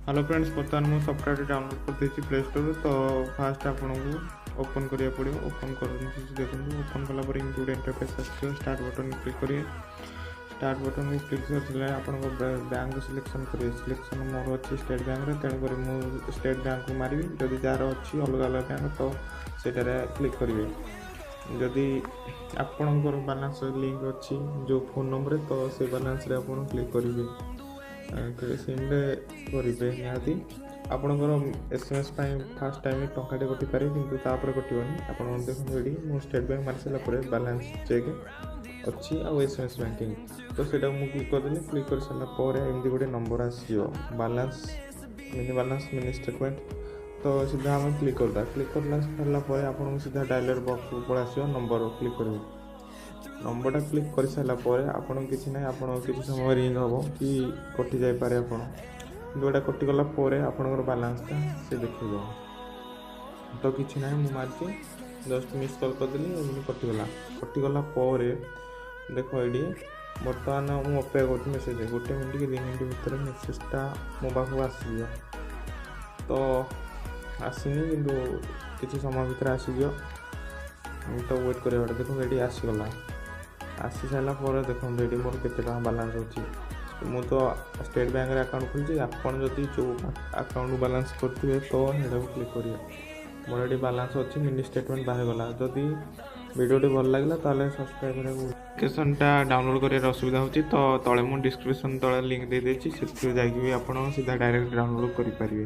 Hello friends, बर्तमान मुझे software download कर देती प्ले स्टोर। तो फास्ट आपको ओपन करिया पड़ो। ओपन कर देखो, ओपन कलापर एमती गोटे इंटरफेस आसो। स्टार्ट बटन क्लिक करिए। स्टार्ट बटन को क्लिक कर आप बैंक सिलेक्शन करेंगे। सिलेक्शन मोर अच्छी स्टेट बैंक रे, तेणुक मुझे स्टेट बैंक को मारि। जदि जार अच्छी अलग अलग बैंक तो सेटार क्लिक करेंगे। जदि आपणकर बालांस लिंक अच्छी जो फोन नंबर तो से बालांस रे आप क्लिक करेंगे। सिम्रे करेंगे निहाती आपणकर एसएमएस फास्ट टाइम टंकाटे कटि पारे कि कटोनी। आप देखो ये मो स्टेट बैंक मारी सारापर बालांस चेक अच्छी आउ एसएमएस बैंकिंग तो सेटा मुझे क्लिक करदेली। क्लिक कर सारापर एमती गोटे नंबर आसो बालांस मिनी स्टेटमेंट। तो सीधा आम क्लिक करदा। क्लिक कर सारापर आपको सीधा डायलर बॉक्स ऊपर आसो नंबर क्लिक करेंगे। नंबरटा क्लिक कर सारापर आपन किसी ना आप समय रिंग हम कि कटि जापे। आपटा कटिगला आपंकर बालांसटा से देखेगा। तो किसी ना मुझे मार्च जस्ट मिस कल करदेली कटिगला देखो ये बर्तमान मुझे अपेक्षा कर मेसेज गोटे मिनट कि 2 मिनट भितर मेसेजटा मो पाक आसो। तो आसनी कि समय भितर आसीज तो वेट कर। देखो ये आसीगला। आसी सारापर देखो ये मोर के बालांस अच्छी। मु तो स्टेट बैंक रे अकाउंट खोलची। आपन जदि जो अकाउंट बालांस करथिबे तो हेडा को क्लिक करिए। मोर ये बालांस अच्छी मिनी स्टेटमेंट बाहर गला। जदि वीडियोटी भल लागला ताले सब्सक्राइब करा। एप्लिकेशनटा डाउनलोड करियर असुविधा होची तो तळे मु डिस्क्रिप्शन तळे लिंक दे देछि। सेथि जाई कि आपन सीधा डायरेक्ट डाउनलोड करि परिबे।